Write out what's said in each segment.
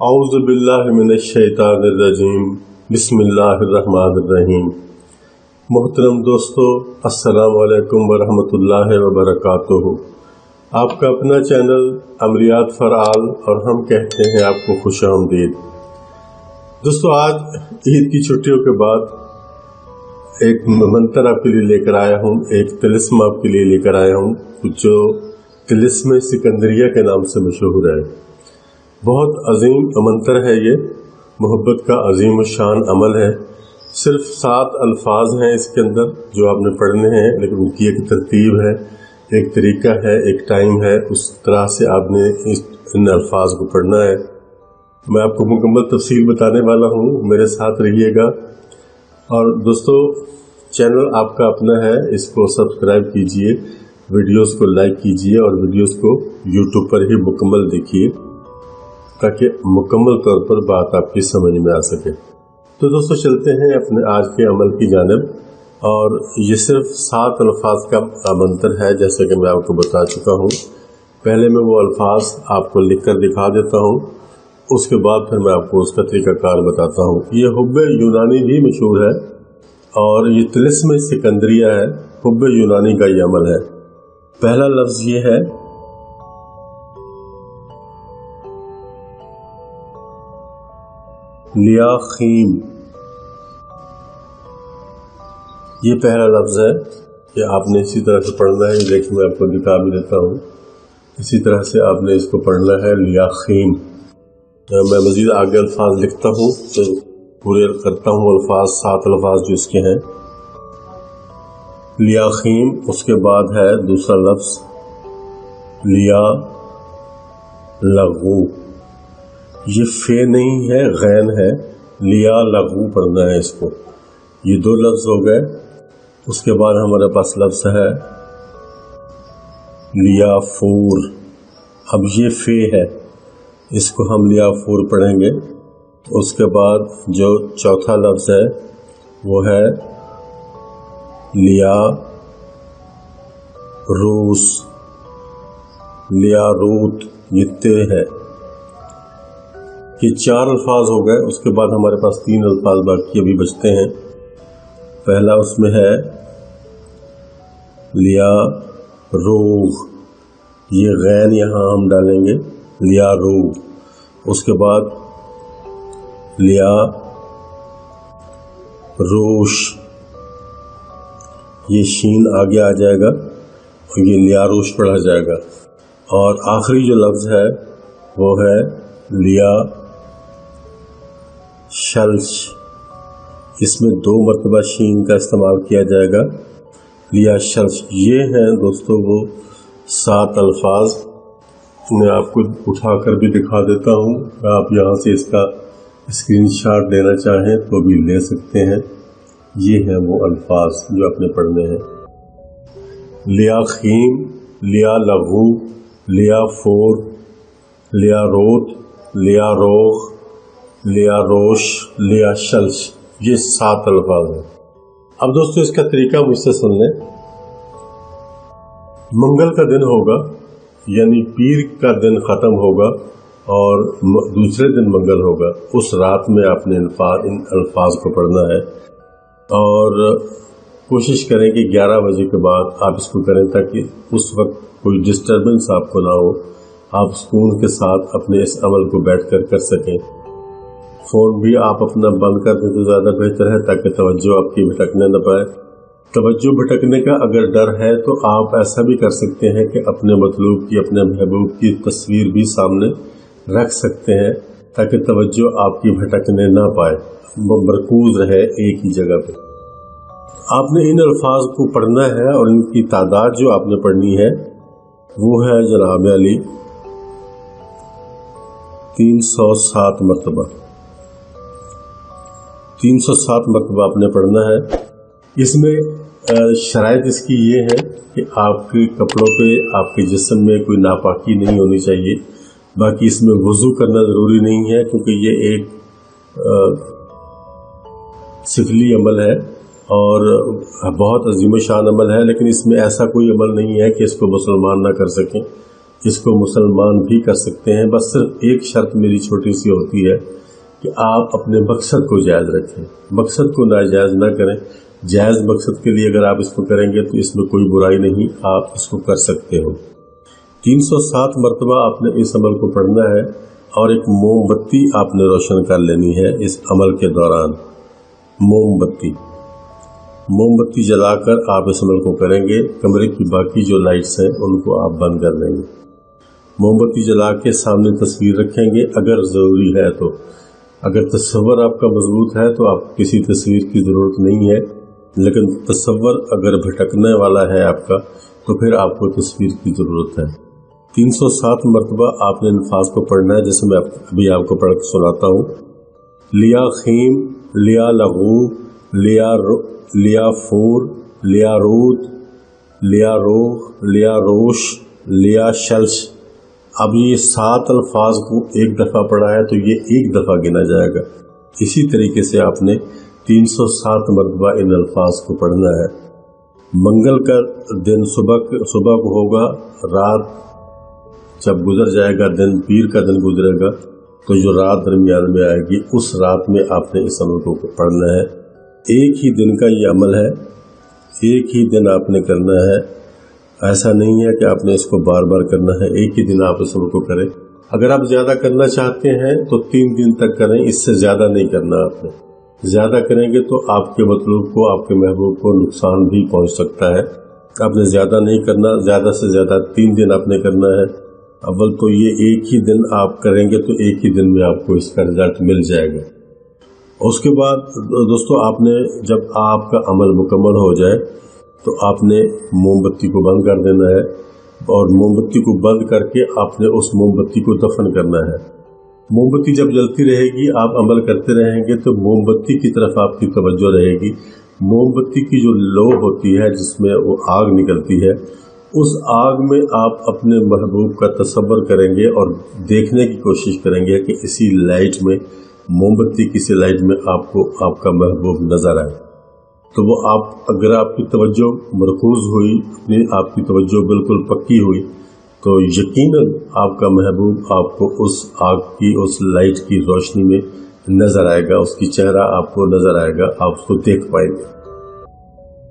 اعوذ باللہ من الشیطان الرجیم بسم اللہ الرحمن الرحیم۔ محترم دوستو، السلام علیکم ورحمۃ اللہ وبرکاتہ۔ آپ کا اپنا چینل عملیات فعال اور ہم کہتے ہیں آپ کو خوش آمدید۔ دوستو، آج عید کی چھٹیوں کے بعد ایک منتر آپ کے لیے لے کر آیا ہوں، ایک طلسم آپ کے لیے لے کر آیا ہوں جو طلسم سکندریہ کے نام سے مشہور ہے۔ بہت عظیم منتر ہے، یہ محبت کا عظیم الشان عمل ہے۔ صرف 7 الفاظ ہیں اس کے اندر جو آپ نے پڑھنے ہیں، لیکن ان کی ایک ترتیب ہے، ایک طریقہ ہے، ایک ٹائم ہے، اس طرح سے آپ نے ان الفاظ کو پڑھنا ہے۔ میں آپ کو مکمل تفصیل بتانے والا ہوں، میرے ساتھ رہیے گا۔ اور دوستو، چینل آپ کا اپنا ہے، اس کو سبسکرائب کیجئے، ویڈیوز کو لائک کیجئے اور ویڈیوز کو یوٹیوب پر ہی مکمل دیکھیے تاکہ مکمل طور پر بات آپ کی سمجھ میں آ سکے۔ تو دوستو، چلتے ہیں اپنے آج کے عمل کی جانب، اور یہ صرف 7 الفاظ کا منتر ہے جیسے کہ میں آپ کو بتا چکا ہوں۔ پہلے میں وہ الفاظ آپ کو لکھ کر دکھا دیتا ہوں، اس کے بعد پھر میں آپ کو اس کا طریقہ کار بتاتا ہوں۔ یہ حب یونانی بھی مشہور ہے اور یہ طلسم سکندریہ ہے، حب یونانی کا یہ عمل ہے۔ پہلا لفظ یہ ہے لیاخیم۔ یہ پہلا لفظ ہے کہ آپ نے اسی طرح سے پڑھنا ہے، دیکھیں میں آپ کو دکھا بھی دیتا ہوں۔ اسی طرح سے آپ نے اس کو پڑھنا ہے، لیاخیم۔ میں مزید آگے الفاظ لکھتا ہوں تو پورے کرتا ہوں الفاظ، 7 الفاظ جو اس کے ہیں۔ لیاخیم، اس کے بعد ہے دوسرا لفظ لیا لغو۔ یہ فے نہیں ہے، غین ہے، لیا لغو پڑھنا ہے اس کو۔ یہ 2 لفظ ہو گئے۔ اس کے بعد ہمارے پاس لفظ ہے لیا فور۔ اب یہ فے ہے، اس کو ہم لیا فور پڑھیں گے۔ اس کے بعد جو چوتھا لفظ ہے وہ ہے لیا روس، لیا روت، یہ تے ہے۔ یہ 4 الفاظ ہو گئے۔ اس کے بعد ہمارے پاس 3 الفاظ باقی ابھی بچتے ہیں۔ پہلا اس میں ہے لیا روغ، یہ غین یہاں ہم ڈالیں گے، لیا روغ۔ اس کے بعد لیا روش، یہ شین آگے آ جائے گا اور یہ لیا روش پڑھا جائے گا۔ اور آخری جو لفظ ہے وہ ہے لیا شلش، اس میں 2 مرتبہ شین کا استعمال کیا جائے گا، لیا شلش۔ یہ ہیں دوستو وہ 7 الفاظ۔ میں آپ کو اٹھا کر بھی دکھا دیتا ہوں، آپ یہاں سے اس کا اسکرین شاٹ لینا چاہیں تو بھی لے سکتے ہیں۔ یہ ہیں وہ الفاظ جو آپ نے پڑھنے ہیں، لیاخیم، لیا لغو، لیا فور، لیا روت، لیا روغ، لیا روش، لیا شلش۔ یہ 7 الفاظ ہیں۔ اب دوستو، اس کا طریقہ مجھ سے سن لیں۔ منگل کا دن ہوگا، یعنی پیر کا دن ختم ہوگا اور دوسرے دن منگل ہوگا، اس رات میں آپ نے ان الفاظ کو پڑھنا ہے۔ اور کوشش کریں کہ 11 بجے کے بعد آپ اس کو کریں تاکہ اس وقت کوئی ڈسٹربنس آپ کو نہ ہو، آپ سکون کے ساتھ اپنے اس عمل کو بیٹھ کر سکیں۔ فون بھی آپ اپنا بند کر دیں تو زیادہ بہتر ہے تاکہ توجہ آپ کی بھٹکنے نہ پائے۔ توجہ بھٹکنے کا اگر ڈر ہے تو آپ ایسا بھی کر سکتے ہیں کہ اپنے مطلوب کی، اپنے محبوب کی تصویر بھی سامنے رکھ سکتے ہیں تاکہ توجہ آپ کی بھٹکنے نہ پائے، مرکوز رہے ایک ہی جگہ پہ۔ آپ نے ان الفاظ کو پڑھنا ہے اور ان کی تعداد جو آپ نے پڑھنی ہے وہ ہے جناب علی 307 مرتبہ۔ 307 مرتبہ آپ نے پڑھنا ہے۔ اس میں شرائط اس کی یہ ہے کہ آپ کے کپڑوں پہ، آپ کے جسم میں کوئی ناپاکی نہیں ہونی چاہیے۔ باقی اس میں وضو کرنا ضروری نہیں ہے کیونکہ یہ ایک سفلی عمل ہے اور بہت عظیم شان عمل ہے، لیکن اس میں ایسا کوئی عمل نہیں ہے کہ اس کو مسلمان نہ کر سکیں۔ इसको मुसलमान भी कर सकते हैं। बस सिर्फ एक शर्त मेरी छोटी सी होती है कि आप अपने मकसद को जायज़ रखें, मकसद को नाजायज़ ना करें। जायज़ मकसद के लिए अगर आप इसको करेंगे तो इसमें कोई बुराई नहीं, आप इसको कर सकते हो। 307 मरतबा आपने इस अमल को पढ़ना है और एक मोमबत्ती आपने रोशन कर लेनी है इस अमल के दौरान। मोमबत्ती जलाकर आप इस अमल को करेंगे। कमरे की बाकी जो लाइट्स हैं उनको आप बंद कर देंगे। मोमबत्ती जला के सामने तस्वीर रखेंगे अगर ज़रूरी है तो। अगर तसव्वुर आपका मजबूत है तो आप किसी तस्वीर की ज़रूरत नहीं है, लेकिन तसव्वुर अगर भटकने वाला है आपका तो फिर आपको तस्वीर की ज़रूरत है। 307 मरतबा आपने अल्फाज को पढ़ना है, जैसे मैं अभी आपको पढ़ के सुनाता हूँ। लिया खीम, लिया लगू, लिया फूर, लिया रूद, लिया रोह, लिया रोश, लिया शल्श। अब ये 7 अल्फाज को एक दफ़ा पढ़ा है तो ये एक दफ़ा गिना जाएगा। इसी तरीके से आपने 307 मरतबा इन अल्फाज को पढ़ना है। मंगल का दिन सुबह को होगा, रात जब गुजर जाएगा, दिन पीर का दिन गुजरेगा तो जो रात दरमियान में आएगी उस रात में आपने इस अमल को पढ़ना है। एक ही दिन का ये अमल है, एक ही दिन आपने करना है। ऐसा नहीं है कि आपने इसको बार बार करना है, एक ही दिन आप इस अमल को करें। अगर आप ज़्यादा करना चाहते हैं तो 3 दिन तक करें, इससे ज़्यादा नहीं करना। आपने ज़्यादा करेंगे तो आपके मतलूब को, आपके महबूब को नुकसान भी पहुंच सकता है। आपने ज़्यादा नहीं करना, ज़्यादा से ज़्यादा 3 दिन आपने करना है। अव्वल तो ये एक ही दिन आप करेंगे तो एक ही दिन में आपको इसका रिजल्ट मिल जाएगा। उसके बाद दोस्तों आपने जब आपका अमल मुकम्मल हो जाए तो आपने मोमबत्ती को बंद कर देना है और मोमबत्ती को बंद करके आपने उस मोमबत्ती को दफन करना है। मोमबत्ती जब जलती रहेगी, आप अमल करते रहेंगे तो मोमबत्ती की तरफ आपकी तवज्जो रहेगी। मोमबत्ती की जो लो होती है जिसमें वो आग निकलती है, उस आग में आप अपने महबूब का तसव्वुर करेंगे और देखने की कोशिश करेंगे कि इसी लाइट में, मोमबत्ती किसी लाइट में आपको आपका महबूब नजर आए। तो वो आप, अगर आपकी तवज्जो मरकूज हुई, आपकी तवज्जो बिल्कुल पक्की हुई, तो यकीनन आपका महबूब आपको उस आग की, उस लाइट की रोशनी में नजर आएगा, उसकी चेहरा आपको नजर आएगा, आप उसको देख पाएंगे।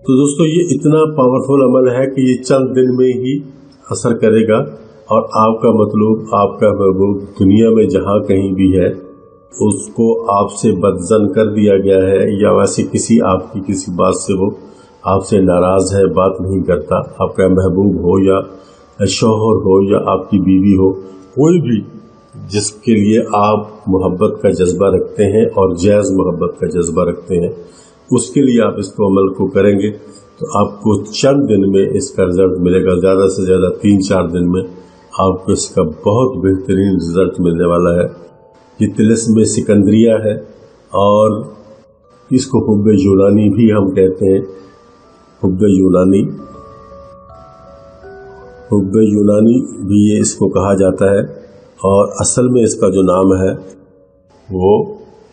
तो दोस्तों ये इतना पावरफुल अमल है कि ये चंद दिन में ही असर करेगा और आपका मतलूब, आपका महबूब दुनिया में जहाँ कहीं भी है उसको आपसे बदजन कर दिया गया है या वैसे आपकी किसी बात से वो आपसे नाराज है, बात नहीं करता। आपका महबूब हो या शौहर हो या आपकी बीवी हो, कोई भी जिसके लिए आप मोहब्बत का जज्बा रखते हैं और जायज़ मोहब्बत का जज्बा रखते हैं, उसके लिए आप इसको अमल को करेंगे तो आपको चंद दिन में इसका रिजल्ट मिलेगा। ज़्यादा से ज़्यादा 3-4 दिन में आपको इसका बहुत बेहतरीन रिजल्ट मिलने वाला है। ये तिलिस्म सिकंदरिया है और इसको हुब्बे यूनानी भी हम कहते हैं। हुब्बे यूनानी भी ये इसको कहा जाता है और असल में इसका जो नाम है वो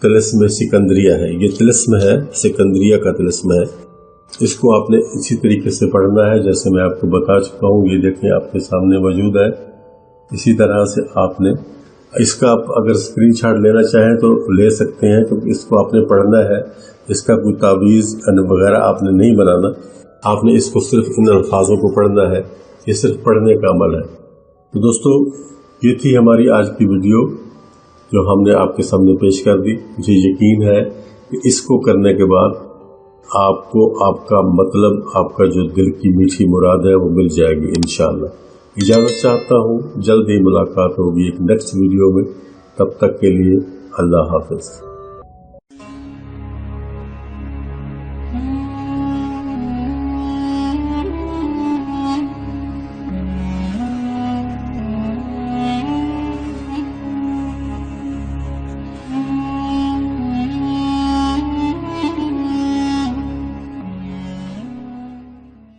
तिलिस्म सिकंदरिया है। ये तिलिस्म है, सिकंदरिया का तिलिस्म है। इसको आपने इसी तरीके से पढ़ना है जैसे मैं आपको बता चुका हूँ। ये देखें आपके सामने मौजूद है। इसी तरह से आपने इसका, आप अगर स्क्रीनशॉट लेना चाहें तो ले सकते हैं, तो इसको आपने पढ़ना है। इसका कोई तावीज़ वगैरह आपने नहीं बनाना, आपने इसको सिर्फ इन अल्फाजों को पढ़ना है। ये सिर्फ पढ़ने का अमल है। तो दोस्तों ये थी हमारी आज की वीडियो जो हमने आपके सामने पेश कर दी। मुझे यकीन है कि इसको करने के बाद आपको आपका मतलब, आपका जो दिल की मीठी मुराद है वो मिल जाएगी इंशाअल्लाह। इजाज़त चाहता हूँ, जल्द ही मुलाकात होगी एक नेक्स्ट वीडियो में। तब तक के लिए अल्लाह हाफ़िज़।